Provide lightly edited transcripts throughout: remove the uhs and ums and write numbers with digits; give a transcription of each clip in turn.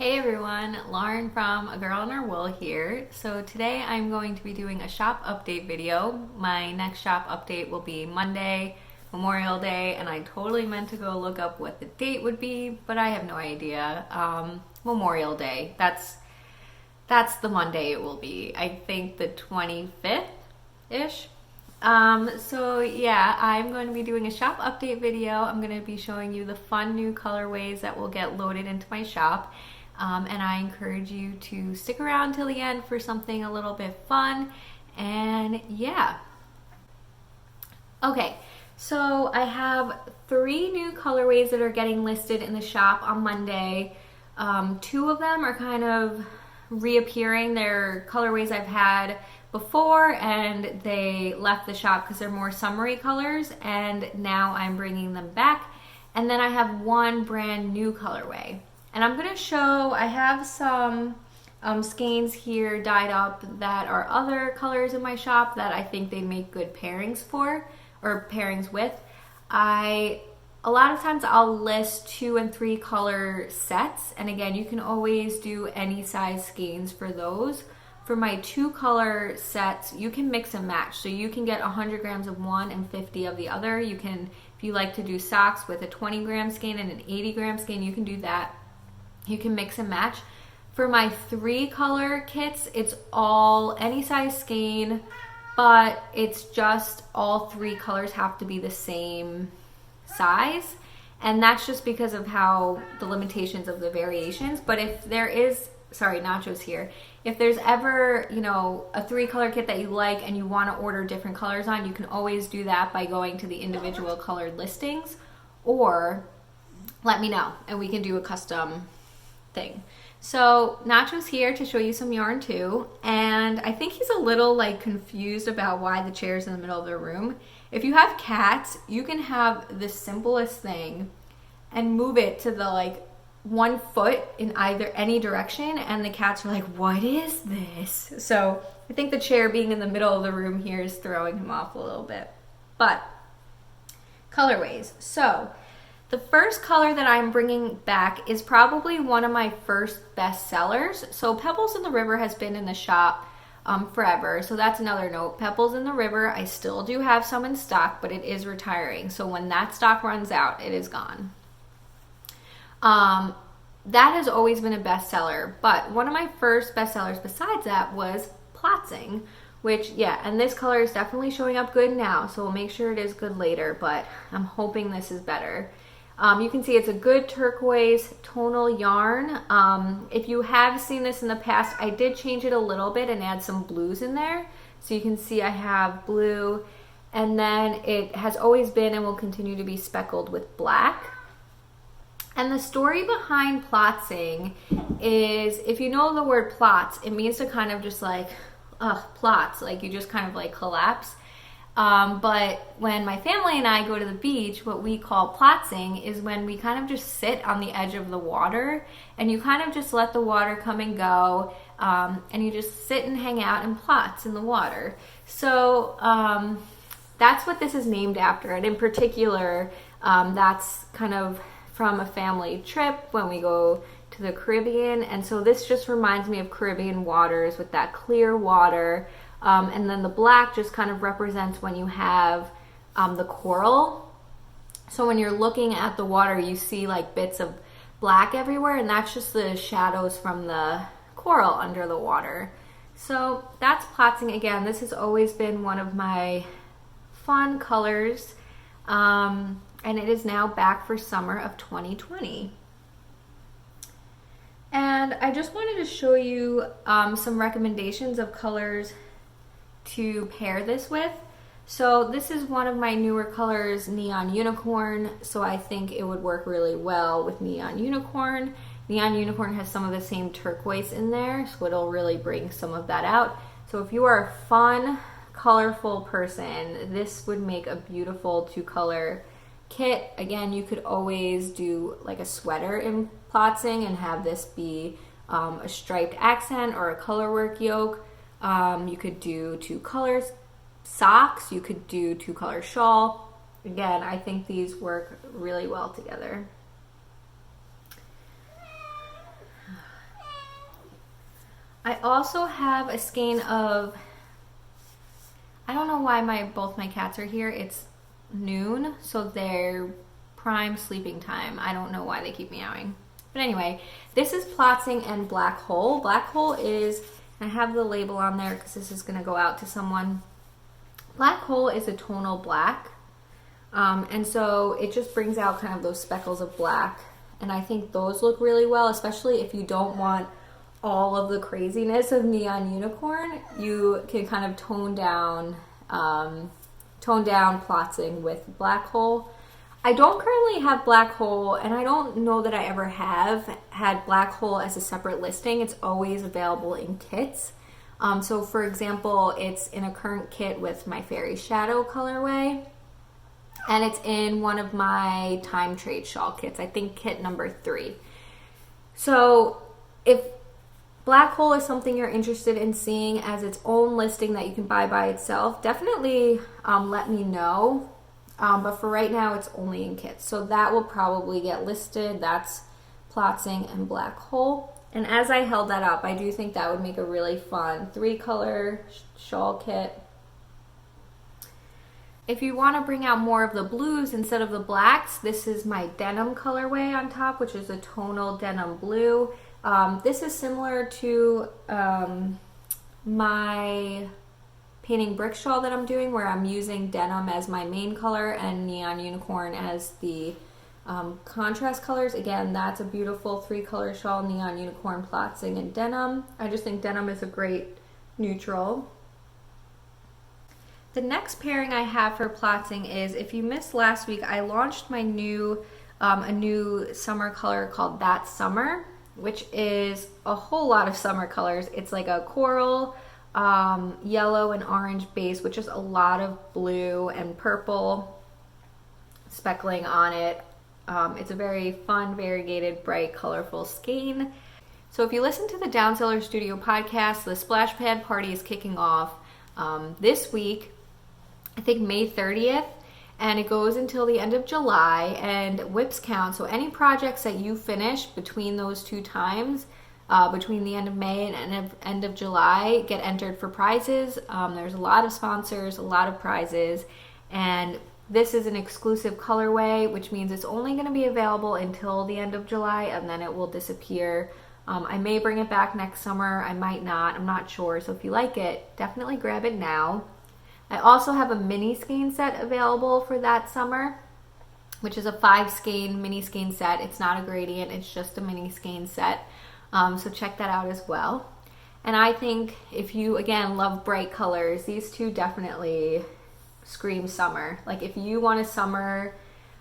Hey everyone, Lauren from A Girl and Her Wool here. So today I'm going to be doing a shop update video. My next shop update will be Monday, Memorial Day, and I totally meant to go look up what the date would be, but I have no idea. Memorial Day, that's the Monday it will be. I think the 25th-ish. So yeah, I'm going to be doing a shop update video. I'm going to be showing you the fun new colorways that will get loaded into my shop. And I encourage you to stick around till the end for something a little bit fun. And yeah. Okay, so I have 3 new colorways that are getting listed in the shop on Monday. 2 of them are kind of reappearing. They're colorways I've had before and they left the shop because they're more summery colors, and now I'm bringing them back. And then I have 1 brand new colorway. And I'm gonna show, I have some skeins here dyed up that are other colors in my shop that I think they make good pairings for, or pairings with. A lot of times I'll list 2 and 3 color sets, and again, you can always do any size skeins for those. For my 2 color sets, you can mix and match. So you can get 100 grams of one and 50 of the other. You can, if you like to do socks with a 20 gram skein and an 80 gram skein, you can do that. You can mix and match. For my 3 color kits, it's all any size skein, but it's just all 3 colors have to be the same size. And that's just because of how the limitations of the variations. But if there is, sorry, Nacho's here. If there's ever, you know, a 3 color kit that you like and you want to order different colors on, you can always do that by going to the individual colored listings, or let me know and we can do a custom thing. So Nacho's here to show you some yarn too, and I think he's a little like confused about why the chair's in the middle of the room. If you have cats, you can have the simplest thing and move it to the like 1 foot in any direction, and the cats are like, what is this? So I think the chair being in the middle of the room here is throwing him off a little bit. But colorways. So the first color that I'm bringing back is probably one of my first best sellers. So Pebbles in the River has been in the shop forever. So that's another note. Pebbles in the River, I still do have some in stock, but it is retiring. So when that stock runs out, it is gone. That has always been a bestseller, but one of my first bestsellers besides that was Plotzing, which, yeah, and this color is definitely showing up good now, so we'll make sure it is good later, but I'm hoping this is better. You can see it's a good turquoise tonal yarn. If you have seen this in the past, I did change it a little bit and add some blues in there. So you can see I have blue, and then it has always been and will continue to be speckled with black. And the story behind plotzing is, if you know the word plots, it means to kind of just like, plots, like you just kind of like collapse. But when my family and I go to the beach, what we call plotzing is when we kind of just sit on the edge of the water and you kind of just let the water come and go, and you just sit and hang out in plots in the water. So that's what this is named after. And in particular, that's kind of from a family trip when we go to the Caribbean. And so this just reminds me of Caribbean waters with that clear water. And then the black just kind of represents when you have the coral. So when you're looking at the water, you see like bits of black everywhere, and that's just the shadows from the coral under the water. So that's Plotzing. Again, this has always been one of my fun colors, and it is now back for summer of 2020. And I just wanted to show you some recommendations of colors to pair this with. So this is one of my newer colors, Neon Unicorn, so I think it would work really well with Neon Unicorn. Neon Unicorn has some of the same turquoise in there, so it'll really bring some of that out. So if you are a fun, colorful person, this would make a beautiful 2-color kit. Again, you could always do like a sweater in Plotzing and have this be a striped accent or a colorwork yoke. You could do 2 colors socks, you could do 2-color shawl. Again, I think these work really well together. I also have a skein of, I don't know why both my cats are here. It's noon, so they're prime sleeping time. I don't know why they keep meowing. But anyway, this is Plotzing and Black Hole. Black Hole is, I have the label on there because this is going to go out to someone. Black Hole is a tonal black. And so it just brings out kind of those speckles of black. And I think those look really well, especially if you don't want all of the craziness of Neon Unicorn. You can kind of tone down Plotzing with Black Hole. I don't currently have Black Hole, and I don't know that I ever have had Black Hole as a separate listing. It's always available in kits. So for example, it's in a current kit with my Fairy Shadow colorway, and it's in one of my Time Trade shawl kits, I think kit number 3. So if Black Hole is something you're interested in seeing as its own listing that you can buy by itself, definitely let me know. But for right now, it's only in kits. So that will probably get listed. That's Plotzing and Black Hole. And as I held that up, I do think that would make a really fun 3-color shawl kit. If you want to bring out more of the blues instead of the blacks, this is my denim colorway on top, which is a tonal denim blue. This is similar to my painting brick shawl that I'm doing, where I'm using denim as my main color and Neon Unicorn as the contrast colors. Again, that's a beautiful 3-color shawl, Neon Unicorn, Plotzing, and denim. I just think denim is a great neutral. The next pairing I have for Plotzing is, if you missed last week, I launched my a new summer color called That Summer, which is a whole lot of summer colors. It's like a coral, yellow and orange base with just a lot of blue and purple speckling on it. It's a very fun, variegated, bright, colorful skein. So if you listen to the Downseller Studio podcast, the Splash Pad Party is kicking off this week, I think May 30th, and it goes until the end of July, and whips count. So any projects that you finish between those two times, between the end of May and end of July, get entered for prizes. There's a lot of sponsors, a lot of prizes, and this is an exclusive colorway, which means it's only going to be available until the end of July, and then it will disappear. I may bring it back next summer, I might not, I'm not sure. So if you like it, definitely grab it now. I also have a mini skein set available for That Summer, which is a 5-skein mini skein set. It's not a gradient, it's just a mini skein set. So check that out as well. And I think if you, again, love bright colors, these two definitely scream summer. Like if you want a summer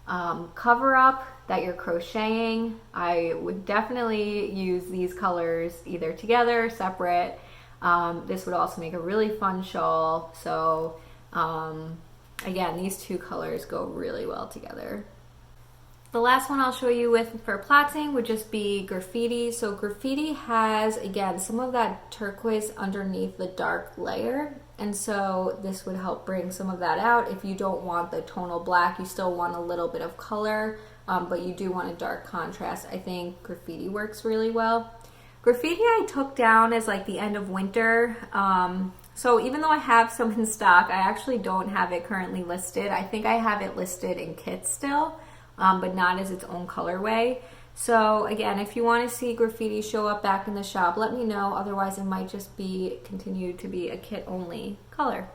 cover up that you're crocheting, I would definitely use these colors either together, separate. This would also make a really fun shawl. So again, these two colors go really well together. The last one I'll show you for Plotzing would just be Graffiti. So Graffiti has, again, some of that turquoise underneath the dark layer. And so this would help bring some of that out. If you don't want the tonal black, you still want a little bit of color, but you do want a dark contrast. I think Graffiti works really well. Graffiti I took down as like the end of winter. So even though I have some in stock, I actually don't have it currently listed. I think I have it listed in kits still, but not as its own colorway. So again, if you want to see Graffiti show up back in the shop, let me know. Otherwise, it might just continue to be a kit only color.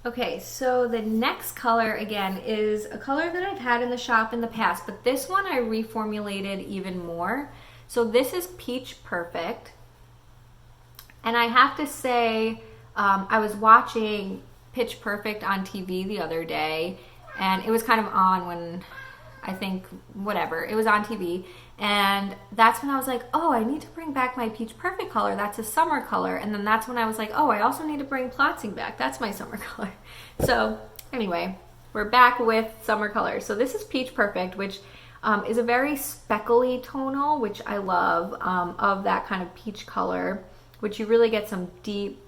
Okay, so the next color, again, is a color that I've had in the shop in the past, but this one I reformulated even more. So this is Peach Perfect. And I have to say, I was watching Pitch Perfect on TV the other day, and it was kind of on when, I think, whatever, it was on TV. And that's when I was like, oh, I need to bring back my Peach Perfect color. That's a summer color. And then that's when I was like, oh, I also need to bring Plotzing back. That's my summer color. So anyway, we're back with summer colors. So this is Peach Perfect, which is a very speckly tonal, which I love, of that kind of peach color, which you really get some deep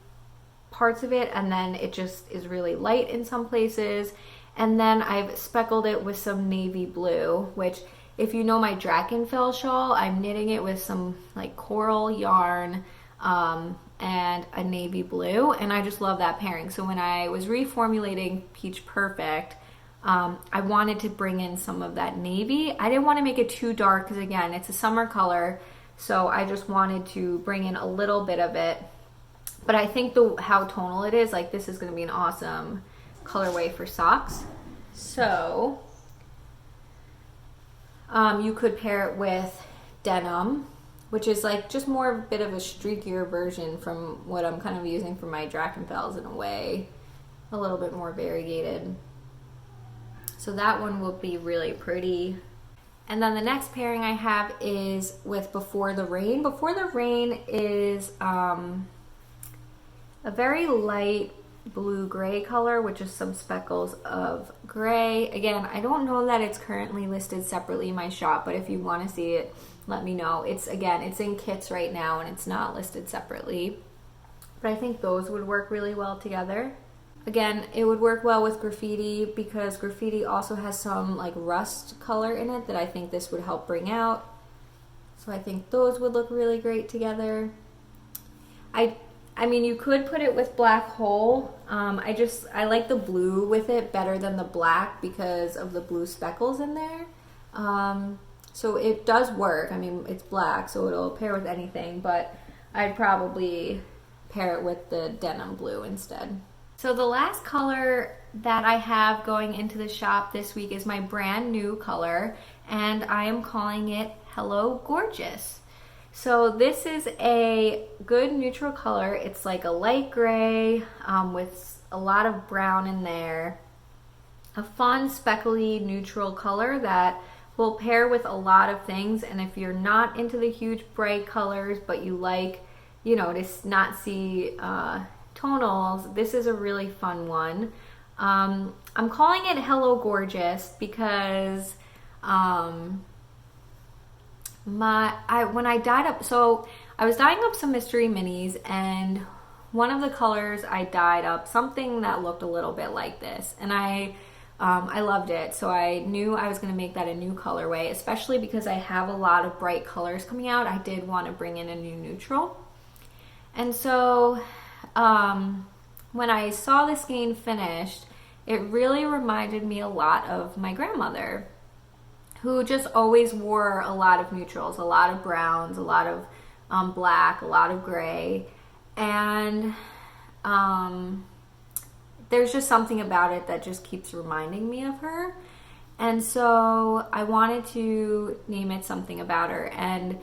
parts of it, and then it just is really light in some places. And then I've speckled it with some navy blue, which, if you know my Drakenfell shawl, I'm knitting it with some like coral yarn, and a navy blue, and I just love that pairing. So when I was reformulating Peach Perfect, I wanted to bring in some of that navy. I didn't want to make it too dark because again, it's a summer color, so I just wanted to bring in a little bit of it. But I think how tonal it is, like this is going to be an awesome colorway for socks. So you could pair it with denim, which is like just more of a bit of a streakier version from what I'm kind of using for my Drachenfels in a way, a little bit more variegated. So that one will be really pretty. And then the next pairing I have is with Before the Rain. Before the Rain is a very light blue-gray color with just some speckles of gray. Again, I don't know that it's currently listed separately in my shop, but if you want to see it, let me know. It's in kits right now and it's not listed separately. But I think those would work really well together. Again, it would work well with graffiti because graffiti also has some like rust color in it that I think this would help bring out. So I think those would look really great together. I mean, you could put it with Black Hole. I like the blue with it better than the black because of the blue speckles in there. So it does work. I mean, it's black, so it'll pair with anything, but I'd probably pair it with the denim blue instead. So the last color that I have going into the shop this week is my brand new color, and I am calling it Hello Gorgeous. So this is a good neutral color. It's like a light gray with a lot of brown in there. A fun speckly neutral color that will pair with a lot of things. And if you're not into the huge bright colors, but you like, you know, to not see tonals, this is a really fun one. I'm calling it Hello Gorgeous because when I dyed up, so I was dyeing up some mystery minis, and one of the colors I dyed up something that looked a little bit like this, and I loved it, so I knew I was going to make that a new colorway, especially because I have a lot of bright colors coming out. I did want to bring in a new neutral, and so when I saw the skein finished, it really reminded me a lot of my grandmother, who just always wore a lot of neutrals, a lot of browns, a lot of black, a lot of gray, and there's just something about it that just keeps reminding me of her. And so I wanted to name it something about her, and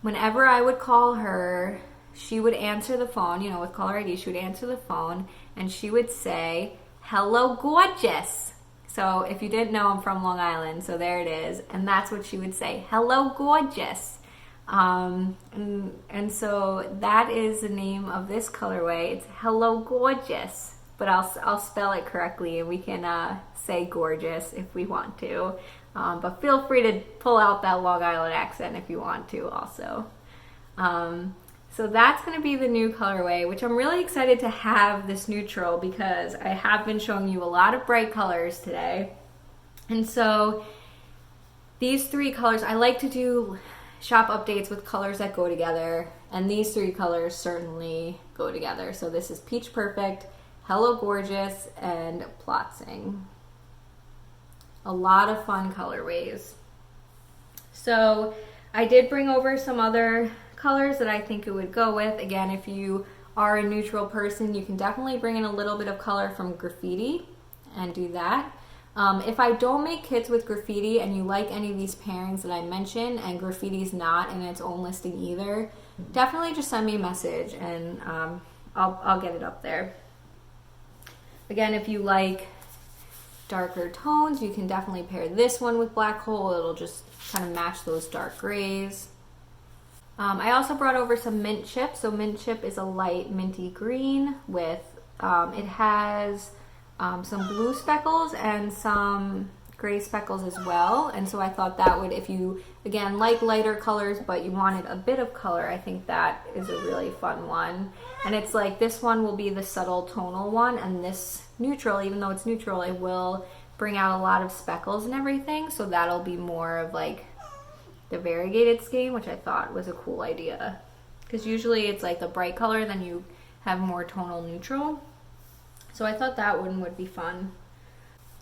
whenever I would call her, she would answer the phone, you know, with caller ID, she would answer the phone, and she would say, "Hello, gorgeous." So if you didn't know, I'm from Long Island, so there it is. And that's what she would say, "Hello, gorgeous." And so that is the name of this colorway. It's Hello Gorgeous, but I'll spell it correctly, and we can say gorgeous if we want to. But feel free to pull out that Long Island accent if you want to also. So that's going to be the new colorway, which I'm really excited to have this neutral because I have been showing you a lot of bright colors today. And so these three colors, I like to do shop updates with colors that go together, and these three colors certainly go together. So this is Peach Perfect, Hello Gorgeous, and Plotzing. A lot of fun colorways. So I did bring over some other colors that I think it would go with. Again, if you are a neutral person, you can definitely bring in a little bit of color from graffiti and do that. If I don't make kits with graffiti and you like any of these pairings that I mentioned and graffiti's not in its own listing either, definitely just send me a message and I'll get it up there. Again, if you like darker tones, you can definitely pair this one with Black Hole. It'll just kind of match those dark grays. I also brought over some Mint Chip. So Mint Chip is a light minty green with, it has some blue speckles and some gray speckles as well. And so I thought that would, if you, again, like lighter colors, but you wanted a bit of color, I think that is a really fun one. And it's like, this one will be the subtle tonal one, and this neutral, even though it's neutral, it will bring out a lot of speckles and everything. So that'll be more of like the variegated skein, which I thought was a cool idea. because usually it's like the bright color, then you have more tonal neutral. So I thought that one would be fun.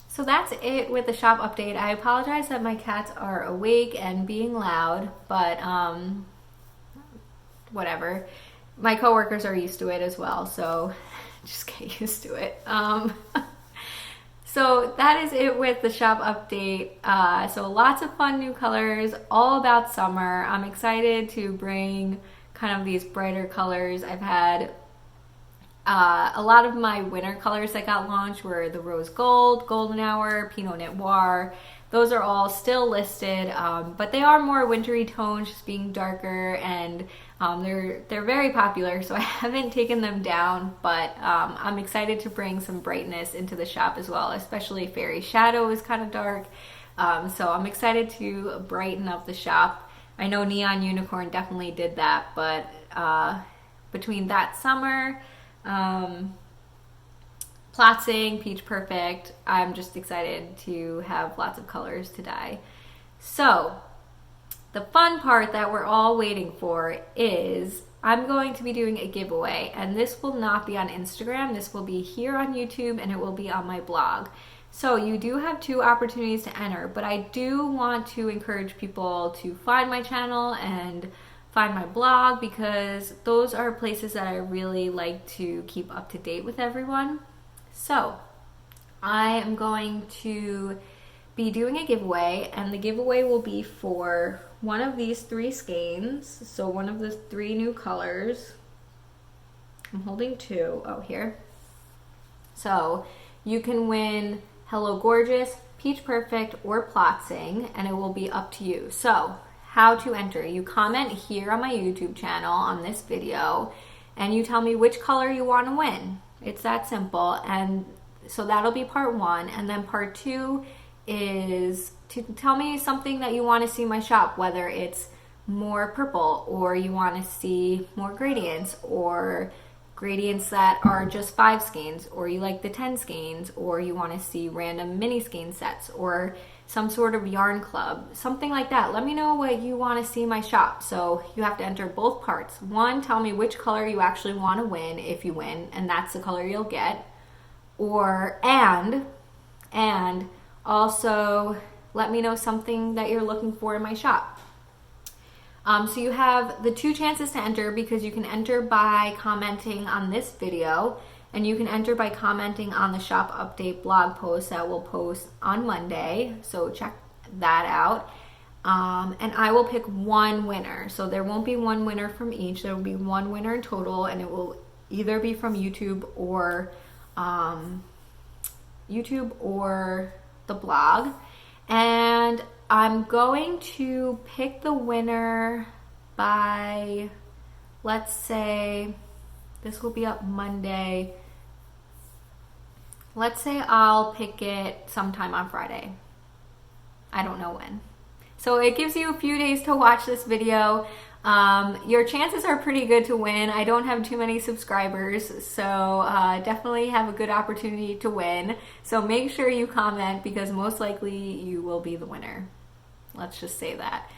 So that's it with the shop update. I apologize that my cats are awake and being loud, but whatever. My coworkers are used to it as well, so just get used to it. So that is it with the shop update. So lots of fun new colors, all about summer. I'm excited to bring kind of these brighter colors. I've had a lot of my winter colors that got launched were the rose gold, golden hour, pinot noir. Those are all still listed, but they are more wintry tones, just being darker, and they're very popular, so I haven't taken them down, but I'm excited to bring some brightness into the shop as well, especially Fairy Shadow is kind of dark, so I'm excited to brighten up the shop. I know Neon Unicorn definitely did that, but between that summer, Plotzing, Peach Perfect, I'm just excited to have lots of colors to dye. So the fun part that we're all waiting for is I'm going to be doing a giveaway, and this will not be on Instagram. This will be here on YouTube, and it will be on my blog. So you do have 2 opportunities to enter, but I do want to encourage people to find my channel and find my blog, because those are places that I really like to keep up to date with everyone. So I am going to be doing a giveaway, and the giveaway will be for one of these 3 skeins. So one of the 3 new colors. I'm holding 2. Oh, here. So you can win Hello Gorgeous, Peach Perfect, or Plotzing, and it will be up to you. So how to enter: you comment here on my YouTube channel on this video, and you tell me which color you want to win. It's that simple. And so that'll be part 1, and then part 2 is to tell me something that you want to see in my shop, whether it's more purple, or you want to see more gradients, or gradients that are just 5 skeins, or you like the 10 skeins, or you want to see random mini skein sets, or some sort of yarn club, something like that. Let me know what you want to see in my shop. So you have to enter both parts. 1, tell me which color you actually want to win if you win, and that's the color you'll get. Or, and also let me know something that you're looking for in my shop. So you have the 2 chances to enter, because you can enter by commenting on this video, and you can enter by commenting on the shop update blog post that we'll post on Monday. So check that out. And I will pick 1 winner. So there won't be 1 winner from each. There will be 1 winner in total, and it will either be from YouTube or the blog. And I'm going to pick the winner by, let's say, this will be up Monday. Let's say I'll pick it sometime on Friday. I don't know when. So it gives you a few days to watch this video. Your chances are pretty good to win. I don't have too many subscribers, so definitely have a good opportunity to win. So make sure you comment, because most likely you will be the winner. Let's just say that.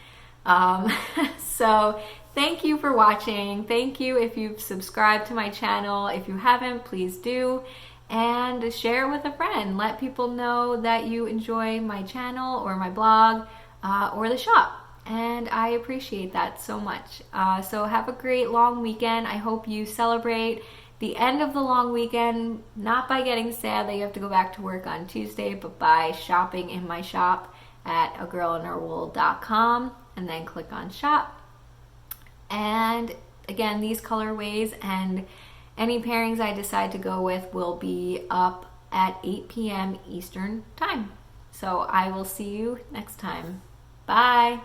So thank you for watching. Thank you if you've subscribed to my channel. If you haven't, please do. And share with a friend. Let people know that you enjoy my channel or my blog or the shop. And I appreciate that so much. So have a great long weekend. I hope you celebrate the end of the long weekend, not by getting sad that you have to go back to work on Tuesday, but by shopping in my shop at agirlandherwool.com, and then click on shop. And again, these colorways and any pairings I decide to go with will be up at 8 p.m. Eastern time. So I will see you next time. Bye.